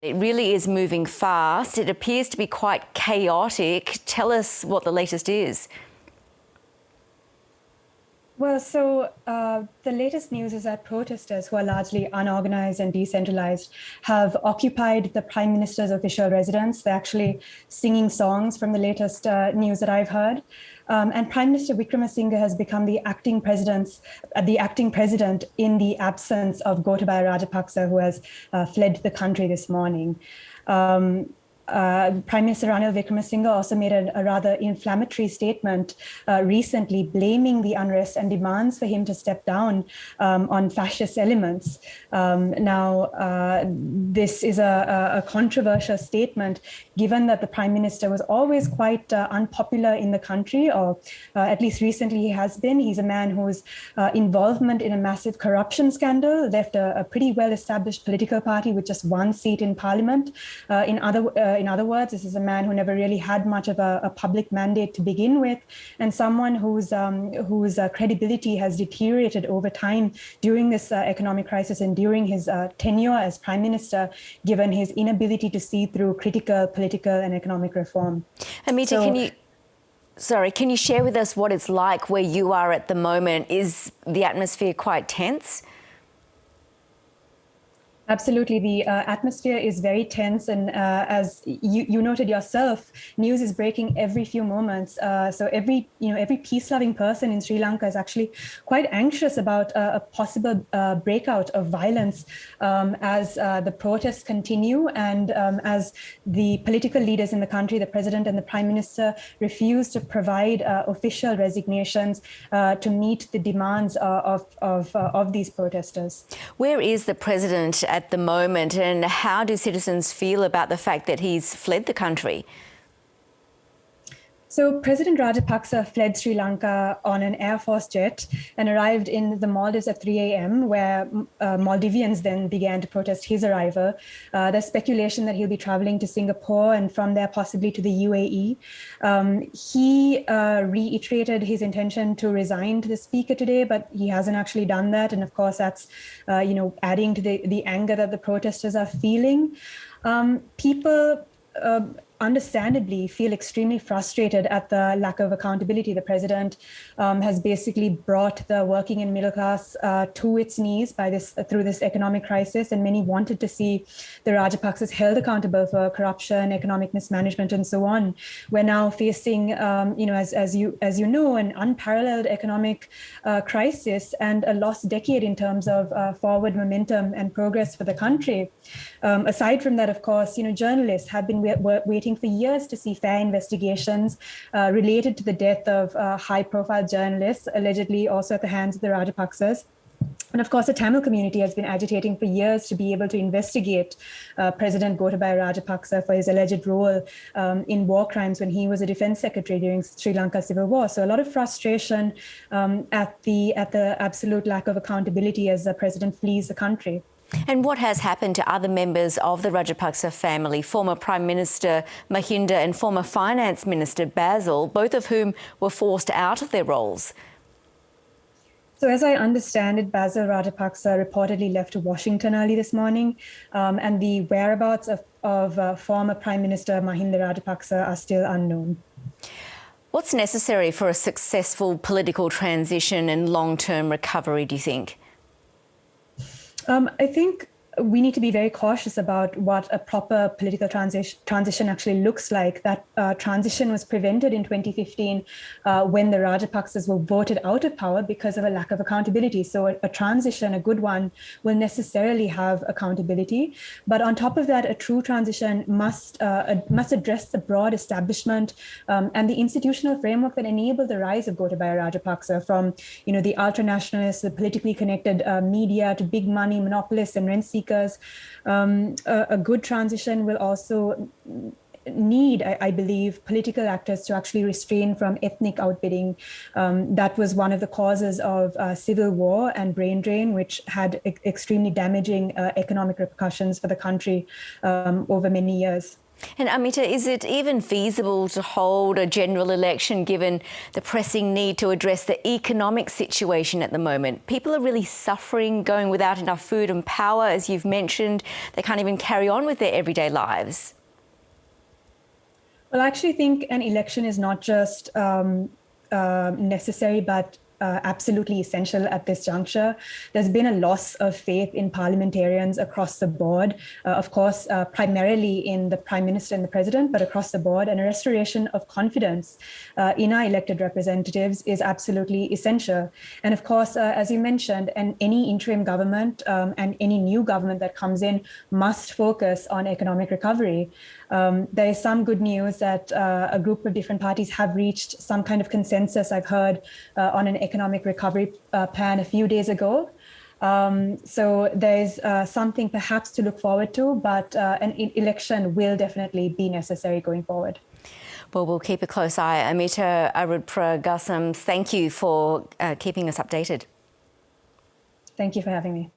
It really is moving fast. It appears to be quite chaotic. Tell us what the latest is. Well, so the latest news is that protesters, who are largely unorganized and decentralized, have occupied the Prime Minister's official residence. They're actually singing songs from the latest news that I've heard. And Prime Minister Wickremesinghe has become the acting president in the absence of Gotabaya Rajapaksa, who has fled the country this morning. Prime Minister Ranil Wickremesinghe also made a rather inflammatory statement recently, blaming the unrest and demands for him to step down on fascist elements. This is a controversial statement, given that the Prime Minister was always quite unpopular in the country, or at least recently he has been. He's a man whose involvement in a massive corruption scandal left a pretty well-established political party with just one seat in parliament. In other words, this is a man who never really had much of a public mandate to begin with, and someone whose credibility has deteriorated over time during this economic crisis and during his tenure as Prime Minister, given his inability to see through critical political and economic reform. Amita, can you share with us what it's like where you are at the moment? Is the atmosphere quite tense? Absolutely. The atmosphere is very tense. And as you noted yourself, news is breaking every few moments. So every peace-loving person in Sri Lanka is actually quite anxious about a possible breakout of violence as the protests continue and as the political leaders in the country, the president and the prime minister, refuse to provide official resignations to meet the demands of these protesters. Where is the president at the moment, and how do citizens feel about the fact that he's fled the country? So President Rajapaksa fled Sri Lanka on an Air Force jet and arrived in the Maldives at 3 a.m., where Maldivians then began to protest his arrival. There's speculation that he'll be traveling to Singapore and from there possibly to the UAE. He reiterated his intention to resign to the speaker today, but he hasn't actually done that. And of course, that's adding to the anger that the protesters are feeling. People understandably feel extremely frustrated at the lack of accountability. The president has basically brought the working and middle class to its knees through this economic crisis, and many wanted to see the Rajapaksas held accountable for corruption, economic mismanagement, and so on. We're now facing, as you know, an unparalleled economic crisis and a lost decade in terms of forward momentum and progress for the country. Aside from that, of course, journalists have been waiting for years to see fair investigations related to the death of high-profile journalists, allegedly also at the hands of the Rajapaksas. And of course, the Tamil community has been agitating for years to be able to investigate President Gotabaya Rajapaksa for his alleged role in war crimes when he was a defense secretary during Sri Lanka's civil war. So a lot of frustration at the absolute lack of accountability as the president flees the country. And what has happened to other members of the Rajapaksa family, former Prime Minister Mahinda and former Finance Minister Basil, both of whom were forced out of their roles? So as I understand it, Basil Rajapaksa reportedly left to Washington early this morning, and the whereabouts of former Prime Minister Mahinda Rajapaksa are still unknown. What's necessary for a successful political transition and long-term recovery, do you think? I think we need to be very cautious about what a proper political transition actually looks like. That transition was prevented in 2015 when the Rajapaksas were voted out of power because of a lack of accountability. So a transition, a good one, will necessarily have accountability. But on top of that, a true transition must address the broad establishment and the institutional framework that enabled the rise of Gotabaya Rajapaksa, from the ultra-nationalists, the politically connected media, to big money monopolists and rent seekers. A good transition will also need, I believe, political actors to actually restrain from ethnic outbidding. That was one of the causes of civil war and brain drain, which had extremely damaging economic repercussions for the country over many years. And Amita, is it even feasible to hold a general election given the pressing need to address the economic situation at the moment? People are really suffering, going without enough food and power, as you've mentioned. They can't even carry on with their everyday lives. Well, I actually think an election is not just necessary, but absolutely essential at this juncture. There's been a loss of faith in parliamentarians across the board, of course, primarily in the Prime Minister and the President, but across the board. And a restoration of confidence in our elected representatives is absolutely essential. And of course, as you mentioned, any interim government and any new government that comes in must focus on economic recovery. There is some good news that a group of different parties have reached some kind of consensus, I've heard, on an economic recovery plan a few days ago. So there's something perhaps to look forward to, but an election will definitely be necessary going forward. Well, we'll keep a close eye. Amita Arudpragasam, thank you for keeping us updated. Thank you for having me.